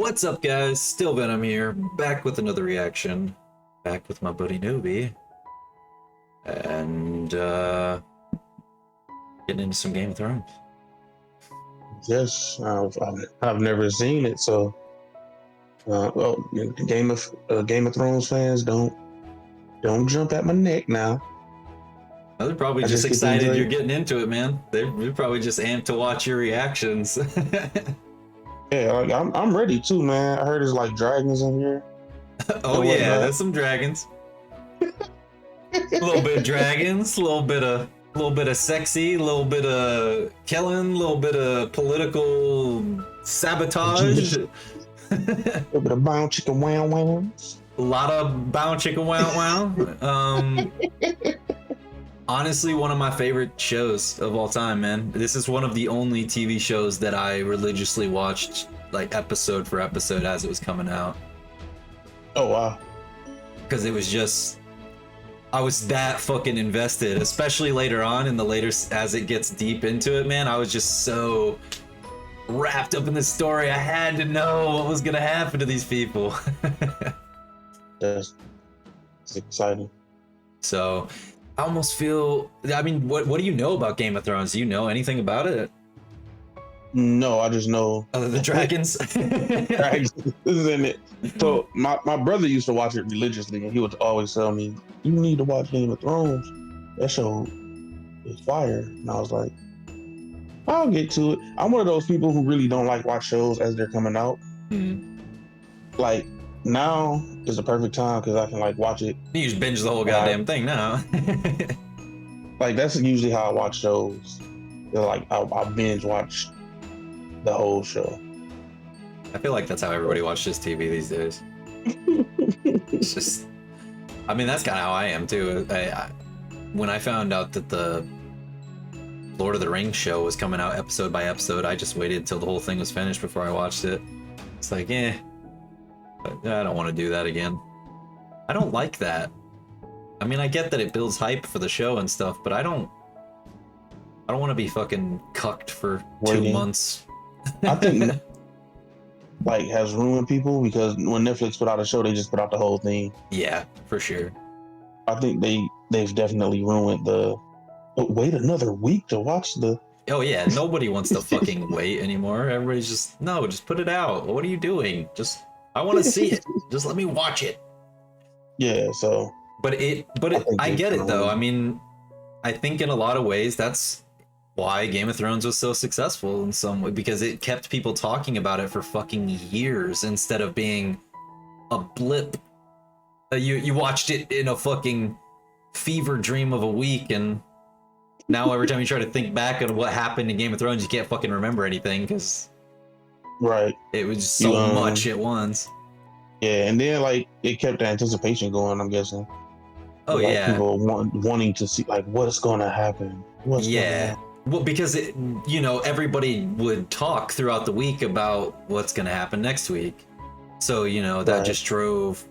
What's up, guys? StillVenom here, back with another reaction. Back with my buddy Novey. And, getting into some Game of Thrones. Yes, I've never seen it, so well, Game of Thrones fans, don't jump at my neck now. They're probably just excited you're getting into it, man. They're probably just amped to watch your reactions. Yeah, like, I'm ready too, man. I heard there's like dragons in here. Oh yeah, there's some dragons. A little bit of dragons, a little bit of sexy, a little bit of killing, a little bit of political sabotage. A little bit of bound chicken wow wows. A lot of bound chicken wow wow. Honestly, one of my favorite shows of all time, man. This is one of the only TV shows that I religiously watched, like, episode for episode as it was coming out. Oh wow. Because it was just, I was that fucking invested, especially later on in the later, as it gets deep into it, man. I was just so wrapped up in the story. I had to know what was gonna happen to these people. It's exciting. So I almost feel, I mean, what do you know about Game of Thrones? Do you know anything about it? No, I just know Other than dragons? dragons is in it. So my brother used to watch it religiously, and he would always tell me, "You need to watch Game of Thrones. That show is fire." And I was like, "I'll get to it." I'm one of those people who really don't like watch shows as they're coming out. Mm-hmm. Like, now is the perfect time because I can like watch it. You just binge the whole goddamn thing now. Like, that's usually how I watch shows. Like, I'll binge watch the whole show. I feel like that's how everybody watches TV these days. It's just, I mean, that's kind of how I am too. When I found out that the Lord of the Rings show was coming out episode by episode, I just waited till the whole thing was finished before I watched it. It's like, I don't want to do that again. I don't like that. I mean, I get that it builds hype for the show and stuff, but I don't want to be fucking cucked for 2 months. I think like has ruined people because when Netflix put out a show, they just put out the whole thing. Yeah, for sure. I think they've definitely ruined the wait another week to watch the. Oh yeah, nobody wants to fucking wait anymore. Everybody's just, no, just put it out. What are you doing? I want to see it. Just let me watch it. Yeah, so. But I get it though. I mean, I think in a lot of ways that's why Game of Thrones was so successful in some way, because it kept people talking about it for fucking years instead of being a blip. You watched it in a fucking fever dream of a week, and now every time you try to think back on what happened in Game of Thrones, you can't fucking remember anything because it was just so much at once. Yeah, and then like it kept the anticipation going, I'm guessing. Oh like, yeah, people wanting to see like what's gonna happen. Well, because everybody would talk throughout the week about what's gonna happen next week, so that just drove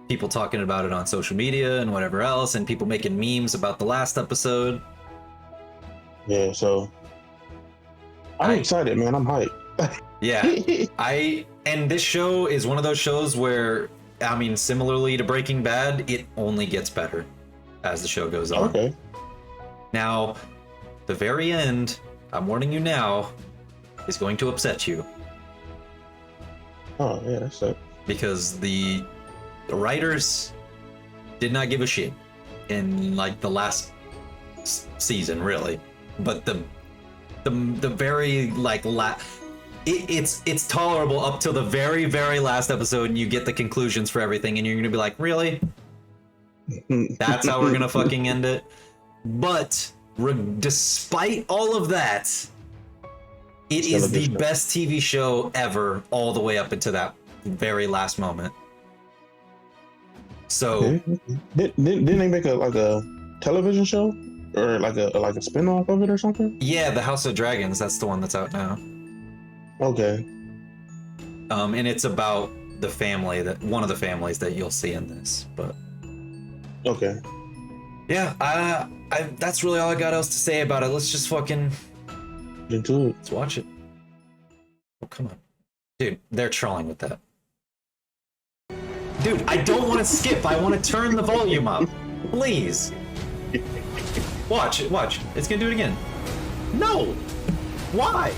people talking about it on social media and whatever else, and people making memes about the last episode. Yeah, so I'm excited, man. I'm hyped. Yeah, and this show is one of those shows where, I mean, similarly to Breaking Bad, it only gets better as the show goes on. Okay. Now, the very end, I'm warning you now, is going to upset you. Oh yeah, that's it. Because the writers did not give a shit in like the last season, really. But the very like it's tolerable up till the very, very last episode, and you get the conclusions for everything, and you're gonna be like, really? That's how we're gonna fucking end it? But despite all of that, it is the best TV show ever, all the way up into that very last moment. So didn't they make a television show or like a spin-off of it or something? Yeah, the House of Dragons, that's the one that's out now. Okay. And it's about the family, one of the families that you'll see in this, but okay. Yeah, that's really all I got else to say about it. Let's just fucking into it. Let's watch it. Oh, come on. Dude, they're trolling with that. Dude, I don't want to skip. I want to turn the volume up. Please. Watch. It's gonna do it again. No! Why?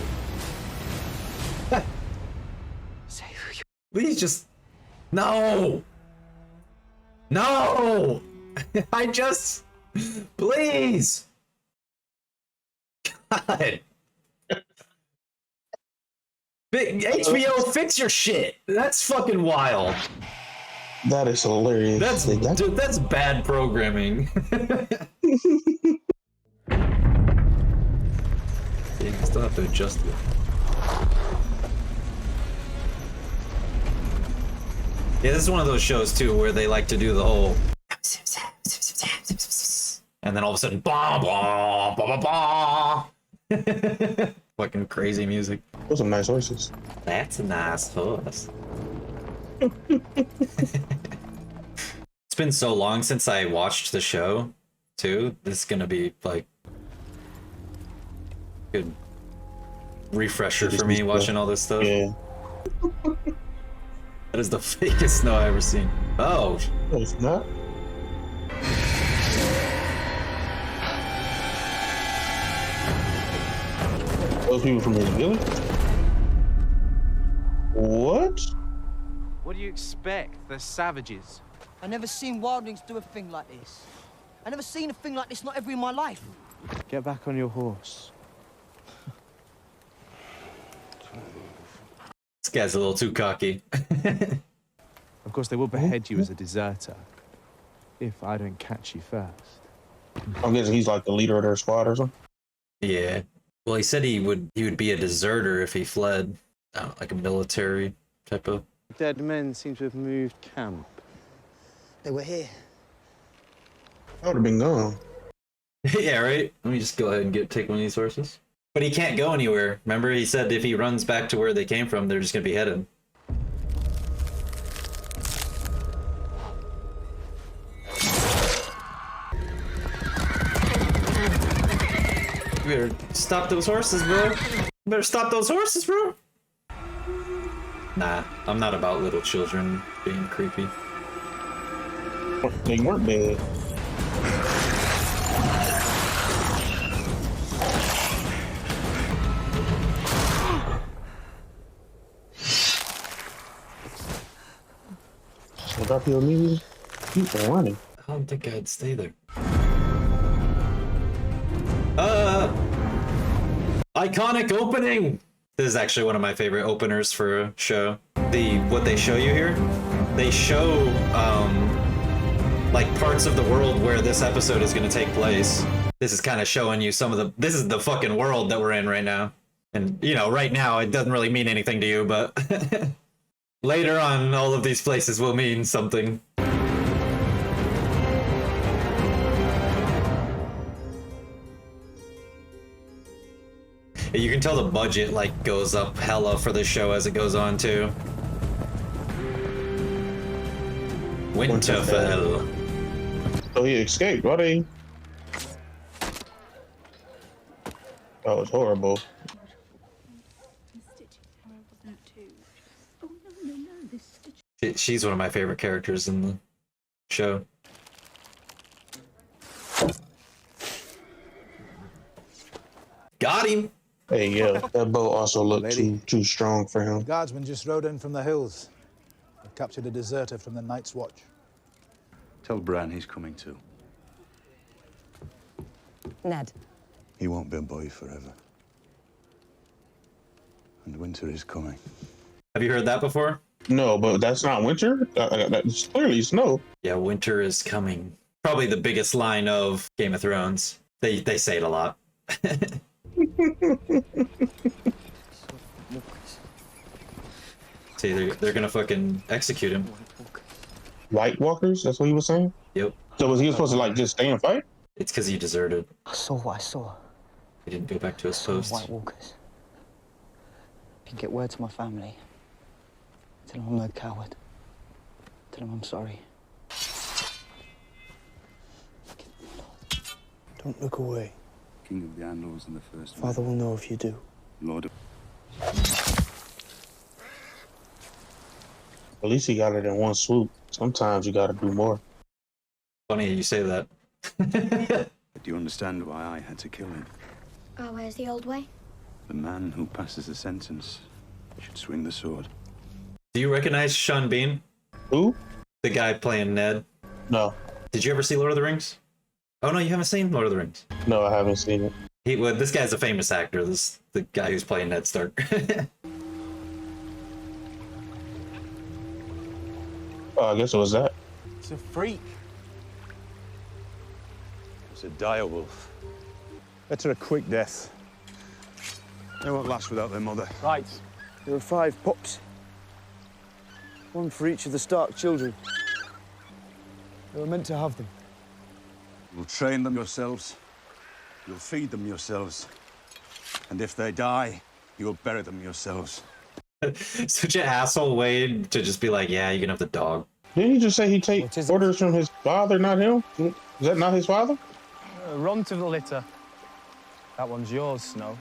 Please just... No! No! I just... Please! God. HBO, fix your shit. That's fucking wild. That is hilarious. Dude, that's bad programming. Yeah, you still have to adjust it. Yeah, this is one of those shows too where they like to do the whole and then all of a sudden bah, bah, bah, bah, bah. Fucking crazy music. Those are nice horses. That's a nice horse. It's been so long since I watched the show too. This is gonna be like good refresher for me watching all this stuff. Yeah. That is the fakest snow I've ever seen. Oh. No, it's not. Those people from New Zealand? What? What do you expect? They're savages. I never seen wildlings do a thing like this. I never seen a thing like this, not ever in my life. Get back on your horse. This guy's a little too cocky. Of course, they will behead you as a deserter if I don't catch you first. I'm guessing he's like the leader of their squad or something. Yeah. Well, he said he would be a deserter if he fled, like a military type of. Dead men seem to have moved camp. They were here. I would have been gone. Yeah, right. Let me just go ahead and take one of these horses. But he can't go anywhere. Remember, he said if he runs back to where they came from, they're just gonna be headed. You better stop those horses, bro. You better stop those horses, bro. Nah, I'm not about little children being creepy. They weren't bad. So drop you immediately. Keep running. I don't think I'd stay there. Iconic opening! This is actually one of my favorite openers for a show. What they show you here, they show, like parts of the world where this episode is gonna take place. This is kind of showing you this is the fucking world that we're in right now. And, you know, right now it doesn't really mean anything to you, but later on, all of these places will mean something. You can tell the budget like goes up hella for this show as it goes on too. Winterfell. So he escaped, what he? That was horrible. She's one of my favorite characters in the show. Got him. Hey, yeah, that bow also looked too strong for him. Guardsmen just rode in from the hills. They captured a deserter from the Night's Watch. Tell Bran he's coming too. Ned. He won't be a boy forever. And winter is coming. Have you heard that before? No, but that's not winter. That's clearly snow. Yeah, winter is coming. Probably the biggest line of Game of Thrones. They say it a lot. See, they're gonna fucking execute him. White Walkers? That's what he was saying? Yep. So was he supposed to like just stay and fight? It's because he deserted. I saw what I saw. He didn't go back to his I saw post. White Walkers. I can get word to my family. Tell them I'm no coward. Tell them I'm sorry. Don't look away. King of the Andals and the First Father will know if you do. Lord of... At least he got it in one swoop. Sometimes you got to do more. Funny you say that. Do you understand why I had to kill him? Oh, where's the old way? The man who passes the sentence should swing the sword. Do you recognize Sean Bean? Who? The guy playing Ned? No. Did you ever see Lord of the Rings? Oh no, you haven't seen Lord of the Rings. No, I haven't seen it. Well, this guy's a famous actor. The guy who's playing Ned Stark. Oh, I guess it was that. It's a freak. It's a dire wolf. Better a quick death. They won't last without their mother. Right. There are 5 pups. 1 for each of the Stark children. They were meant to have them. You'll train them yourselves. You'll feed them yourselves. And if they die, you'll bury them yourselves. Such an asshole way to just be like, yeah, you can have the dog. Didn't he just say he take orders from his father, not him? Is that not his father? Run to the litter. That one's yours, Snow.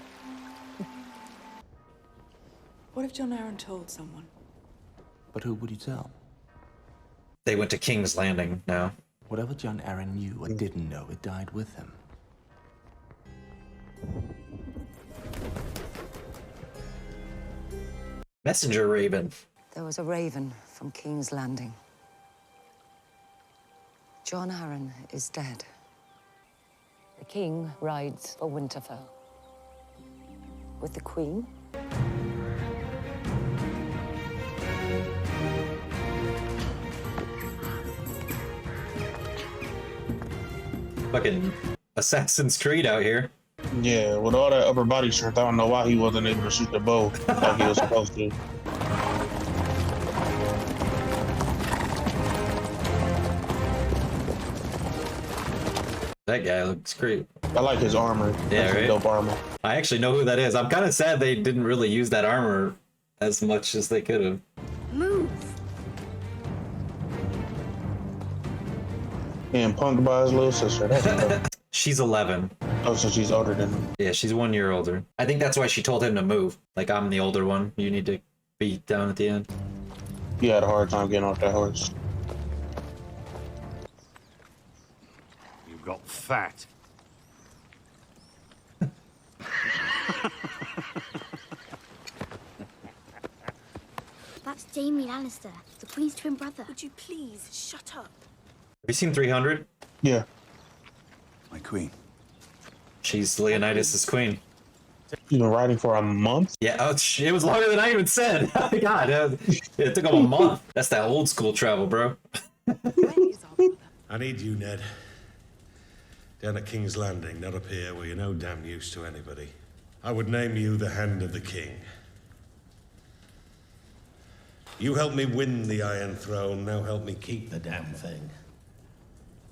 What if John Arryn told someone? But who would he tell? They went to King's Landing now. Whatever John Arryn knew or didn't know, it died with him. Messenger Raven. There was a raven from King's Landing. John Arryn is dead. The king rides for Winterfell. With the queen. Fucking Assassin's Creed out here. Yeah, with all that upper body strength, I don't know why he wasn't able to shoot the bow like he was supposed to. That guy looks great. I like his armor. Yeah, That's right? dope armor. I actually know who that is. I'm kind of sad they didn't really use that armor as much as they could have. Move. Being punked by his little sister. That's dope. She's 11. Oh, so she's older than him. Yeah, she's 1 year older. I think that's why she told him to move. Like, I'm the older one. You need to be down at the end. He had a hard time getting off that horse. You got fat. That's Jaime Lannister, the Queen's twin brother. Would you please shut up? Have you seen 300? Yeah. My queen. She's Leonidas' queen. He's been riding for a month? Yeah, oh, it was longer than I even said. God, it took him a month. That's that old school travel, bro. I need you, Ned. Down at King's Landing, not up here where you're no damn use to anybody. I would name you the Hand of the King. You helped me win the Iron Throne, now help me keep the damn thing.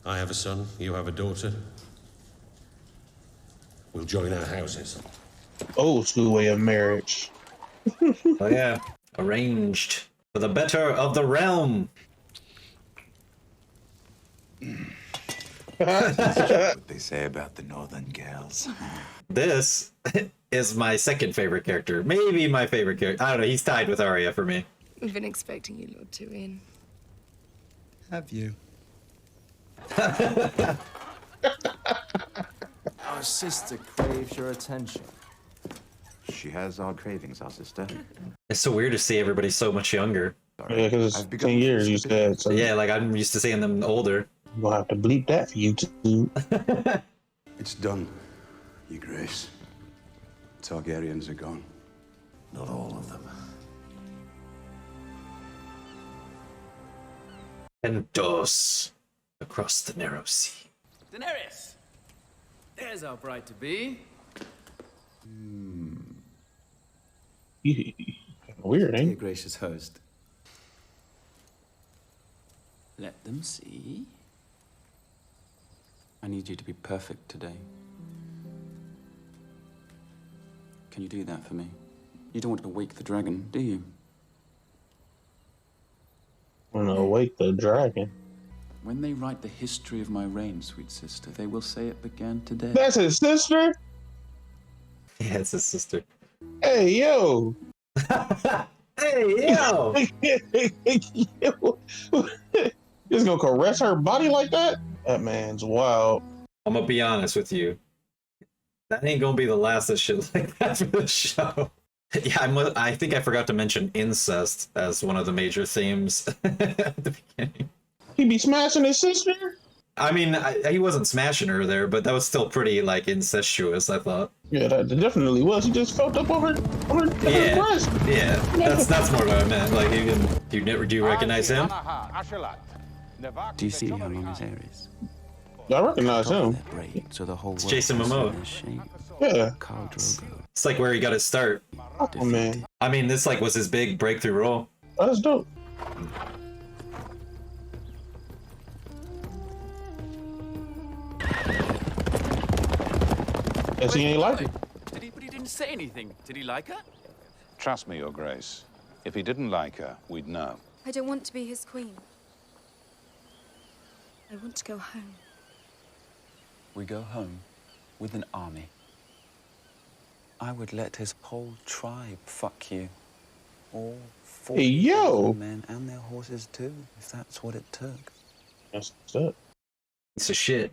I have a son, you have a daughter. We'll join our houses. Old school way of marriage. Oh yeah, arranged for the better of the realm. What they say about the northern girls. This is my second favorite character. Maybe my favorite character. I don't know, he's tied with Arya for me. We've been expecting you, Lord Tyrion. Have you? Our sister craves your attention. She has our cravings, our sister. It's so weird to see everybody so much younger. Yeah, because it's 10 years you said. So Yeah, like I'm used to seeing them older. you're going to have to bleep that for you too. It's done, Your Grace. Targaryens are gone. Not all of them. And Dos across the narrow sea. Daenerys! There's our bride to be. Weird, ain't Dear it? gracious host. Let them see. I need you to be perfect today. Can you do that for me? You don't want to wake the dragon, do you? I'm going to awake the dragon. When they write the history of my reign, sweet sister, they will say it began today. That's his sister? Yeah, it's his sister. Hey, yo. Hey, yo! Just gonna caress her body like that? That man's wild. I'm gonna be honest with you. That ain't gonna be the last of shit like that for the show. Yeah, I think I forgot to mention incest as one of the major themes at the beginning. He be smashing his sister? I mean, he wasn't smashing her there, but that was still pretty, like, incestuous, I thought. Yeah, that definitely was. He just felt up on her breast. Yeah, that's more what I meant. Like, do you recognize him? Do you see how long his hair is? I recognize him. So the whole It's Jason Momoa. Yeah. It's like where he got his start. Oh, man. I mean, this like was his big breakthrough role. That's dope. Guess he ain't like it. But he didn't say anything. Did he like her? Trust me, Your Grace. If he didn't like her, we'd know. I don't want to be his queen. I want to go home. We go home with an army. I would let his whole tribe fuck you. All 40,000 men and their horses too, if that's what it took. That's it. It's a shit.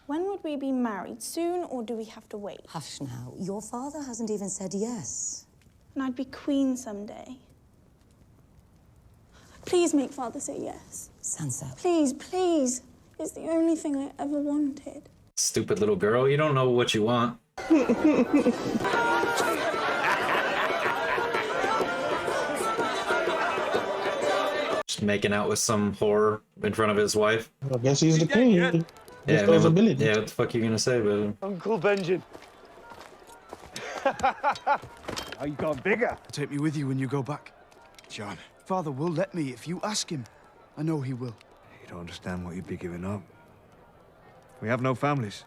When would we be married? Soon, or do we have to wait? Hush now. Your father hasn't even said yes. And I'd be queen someday. Please make father say yes. Sansa. Please, please. It's the only thing I ever wanted. Stupid little girl, you don't know what you want. Just making out with some whore in front of his wife. I guess he's the king. Yeah, those abilities. Yeah, what the fuck are you gonna say about him? Uncle Benjamin. Oh, you got bigger. Take me with you when you go back. John. Father will let me if you ask him. I know he will. You don't understand what you'd be giving up. We have no families.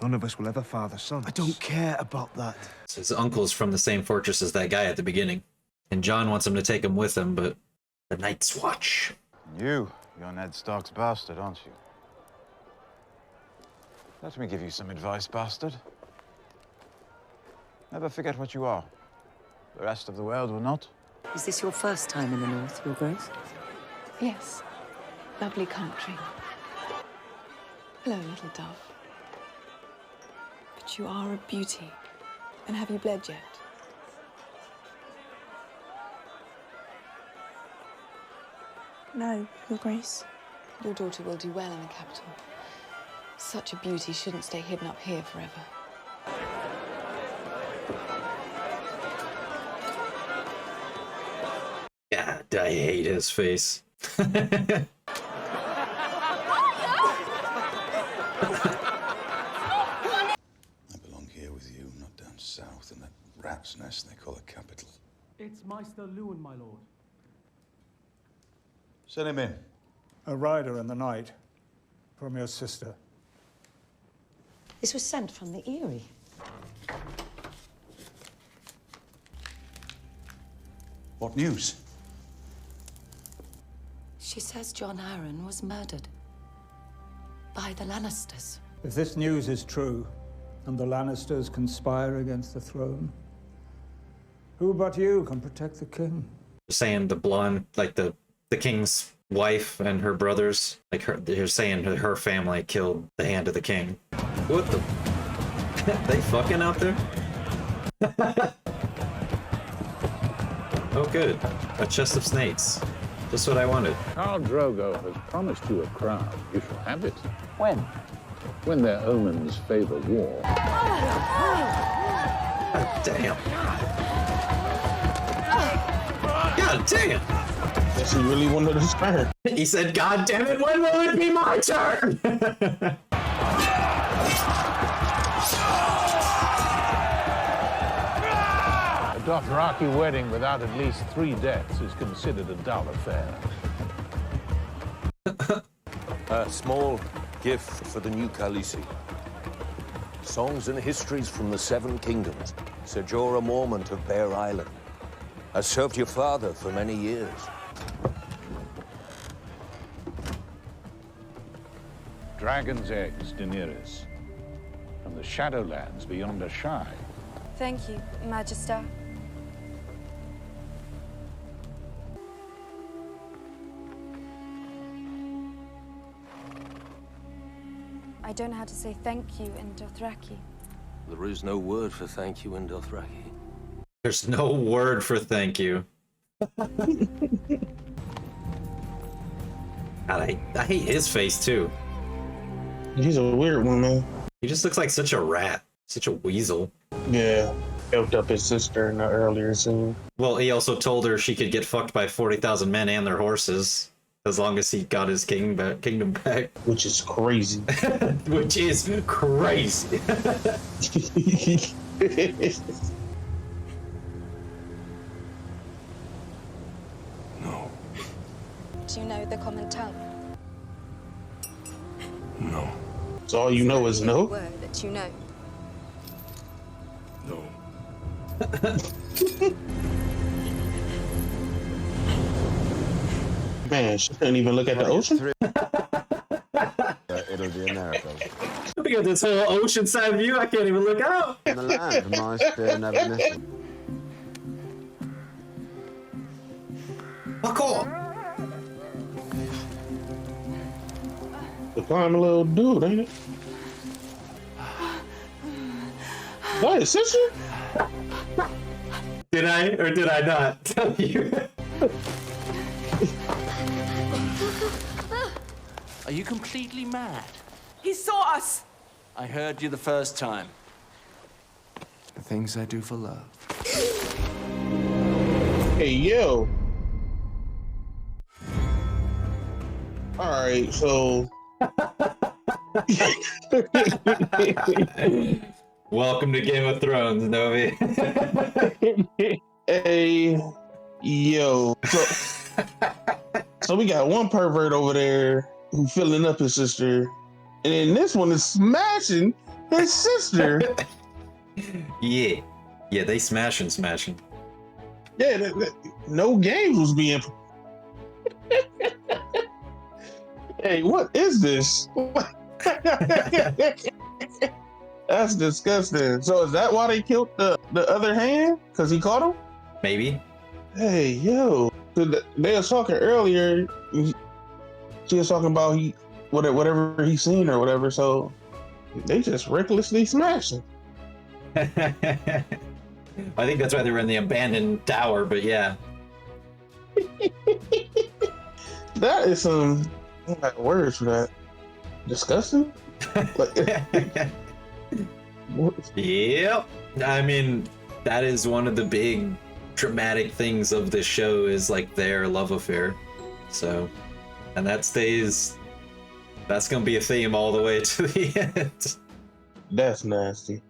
None of us will ever father sons. I don't care about that. So his uncle's from the same fortress as that guy at the beginning. And John wants him to take him with him, but the Night's Watch. You're Ned Stark's bastard, aren't you? Let me give you some advice, bastard. Never forget what you are. The rest of the world will not. Is this your first time in the north, Your Grace? Yes. Lovely country. Hello, little dove. But you are a beauty. And have you bled yet? No, Your Grace. Your daughter will do well in the capital. Such a beauty shouldn't stay hidden up here forever. God, I hate his face. I belong here with you, not down south in that rat's nest they call a capital. It's Maester Lewin, my lord. Send him in. A rider in the night from your sister. This was sent from the Eyrie. What news? She says John Arryn was murdered by the Lannisters. If this news is true, and the Lannisters conspire against the throne, who but you can protect the king? Saying the blonde, like the king's wife and her brothers, like they're saying her family killed the Hand of the King. What the? They fucking out there? Oh, good. A chest of snakes. Just what I wanted. Khal Drogo has promised you a crown. You shall have it. When? When their omens favor war. God damn. God damn. Guess he really wanted his turn. He said, God damn it, when will it be my turn? A Dothraki wedding without at least 3 deaths is considered a dull affair. A small gift for the new Khaleesi. Songs and histories from the 7 kingdoms. Ser Jorah Mormont of Bear Island. Has served your father for many years. Dragon's eggs, Daenerys. From the Shadowlands beyond Ashai. Thank you, Magister. I don't know how to say thank you in Dothraki. There is no word for thank you in Dothraki. There's no word for thank you. God, I hate his face too. He's a weird one, man. He just looks like such a rat, such a weasel. Yeah, helped up his sister in the earlier scene. Well, he also told her she could get fucked by 40,000 men and their horses, as long as he got his kingdom back. Which is crazy. Which is crazy. Do you know the common tongue? No. So all you know is no? Word that you know. No. Man, she couldn't even look at the ocean? It'll be a miracle. We got this whole oceanside view, I can't even look out. The land must never listen. Fuck off. The climb a little dude, ain't it? That his sister? Did I or did I not tell you? Are you completely mad? He saw us! I heard you the first time. The things I do for love. Hey, yo. Alright, so... Welcome to Game of Thrones, Novey. Hey, yo. So we got one pervert over there who filling up his sister, and then this one is smashing his sister. Yeah, they smashing. Yeah, no games was being. Hey, what is this? That's disgusting. So is that why they killed the other hand? Because he caught him? Maybe. Hey, yo. They was talking earlier. She was talking about whatever he seen or whatever. So they just recklessly smashing. I think that's why they were in the abandoned tower, but yeah. That is some words for that. Disgusting? Yep. I mean, that is one of the big dramatic things of this show is like their love affair. So, and that's gonna be a theme all the way to the end. That's nasty.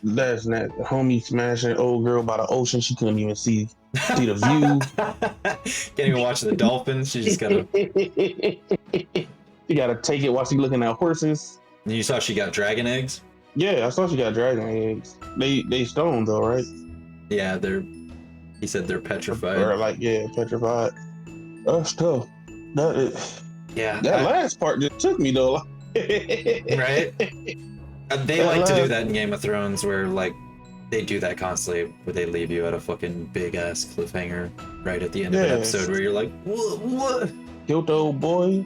That's nasty. Homie smashing old girl by the ocean. She couldn't even see the view. Can't even watch the dolphins. She just gotta. You gotta take it while she's looking at horses. And you saw she got dragon eggs? Yeah, I saw she got dragon eggs. They stone though, right? Yeah, he said they're petrified. Or petrified. That's tough. That last part just took me though. Right? They like to do that in Game of Thrones where like they do that constantly where they leave you at a fucking big ass cliffhanger right at the end of an episode where you're like, what? Killed the old boy.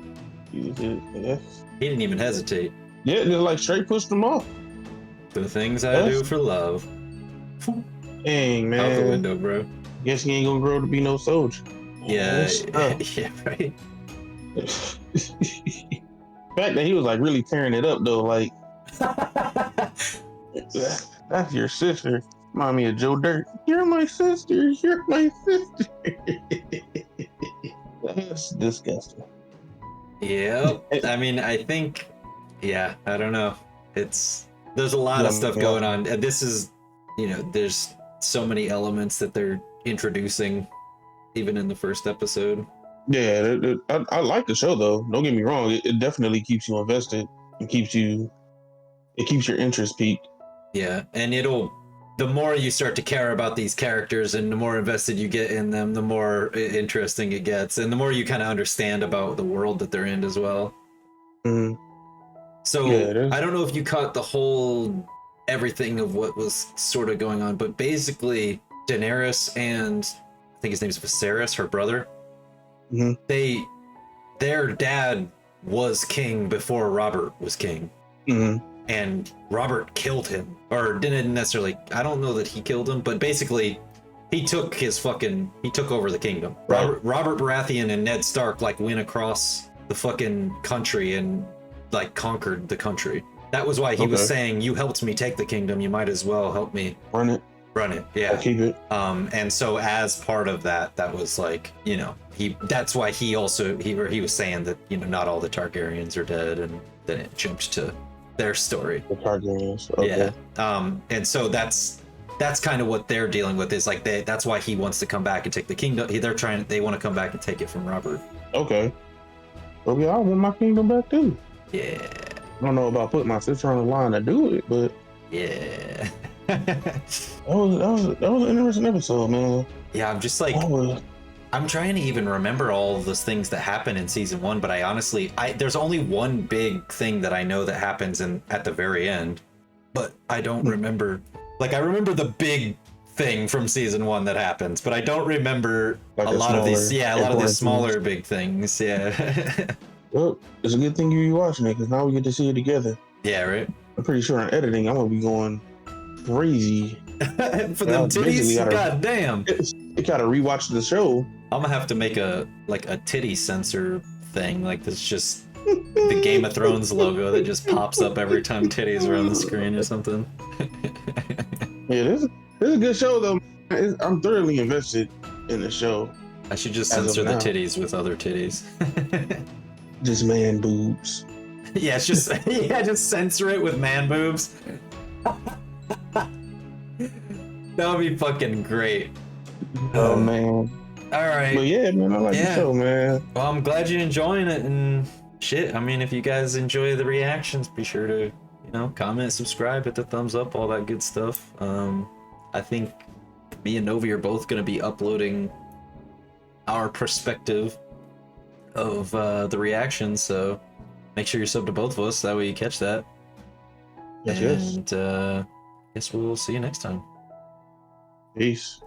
He didn't even hesitate. Yeah, just like straight pushed him off. The things I do for love. Dang, man. Out the window, bro. Guess he ain't gonna grow to be no soldier. Yeah, yeah, right. The fact that he was like really tearing it up though, like that's your sister. Remind me of Joe Dirt. You're my sister. You're my sister. That's disgusting. Yep. I mean, I think, I don't know. There's a lot of stuff going on. And this is, there's so many elements that they're introducing even in the first episode. Yeah, I like the show though. Don't get me wrong. It definitely keeps you invested and keeps your interest peaked. Yeah, and the more you start to care about these characters and the more invested you get in them, the more interesting it gets, and the more you kind of understand about the world that they're in as well. Mm. So I don't know if you caught the whole everything of what was sort of going on, but basically Daenerys and I think his name is Viserys, her brother, mm-hmm. their dad was king before Robert was king. Mm-hmm. And Robert killed him, or didn't necessarily. I don't know that he killed him, but basically, he took over the kingdom. Right. Robert Baratheon and Ned Stark like went across the fucking country and like conquered the country. That was why he was saying, "You helped me take the kingdom. You might as well help me run it." Yeah. I'll keep it. And so as part of that, that was like, you know, that's why he was saying that, you know, not all the Targaryens are dead, and then it jumped to their story. The Targaryens. Okay. Yeah. And so that's kind of what they're dealing with, is like that's why he wants to come back and take the kingdom. They want to come back and take it from Robert. Okay. Okay, I want my kingdom back too. Yeah. I don't know about putting my sister on the line to do it, but yeah. that was an interesting episode, man. Yeah, I'm just like, I'm trying to even remember all those things that happened in season 1, but I honestly, there's only one big thing that I know that happens at the very end, but I don't remember. Like, I remember the big thing from season 1 that happens, but I don't remember like a lot of these smaller big things. Yeah. Well, it's a good thing you're watching it, because now we get to see it together. Yeah, right. I'm pretty sure in editing, I'm gonna be going crazy for them titties. God damn! You gotta rewatch the show. I'm gonna have to make a titty censor thing. Like, this just the Game of Thrones logo that just pops up every time titties are on the screen or something. Yeah, this is a good show though. I'm thoroughly invested in the show. I should just censor the titties with other titties. Just man boobs. Yeah, it's just just censor it with man boobs. That would be fucking great. Oh man. All right. But yeah, man, I like the show, man. Well, I'm glad you're enjoying it, and shit. I mean, if you guys enjoy the reactions, be sure to, you know, comment, subscribe, hit the thumbs up, all that good stuff. I think me and Novey are both going to be uploading our perspective of the reactions, so make sure you're subbed to both of us, that way you catch that. Yes. And guess we'll see you next time. Peace.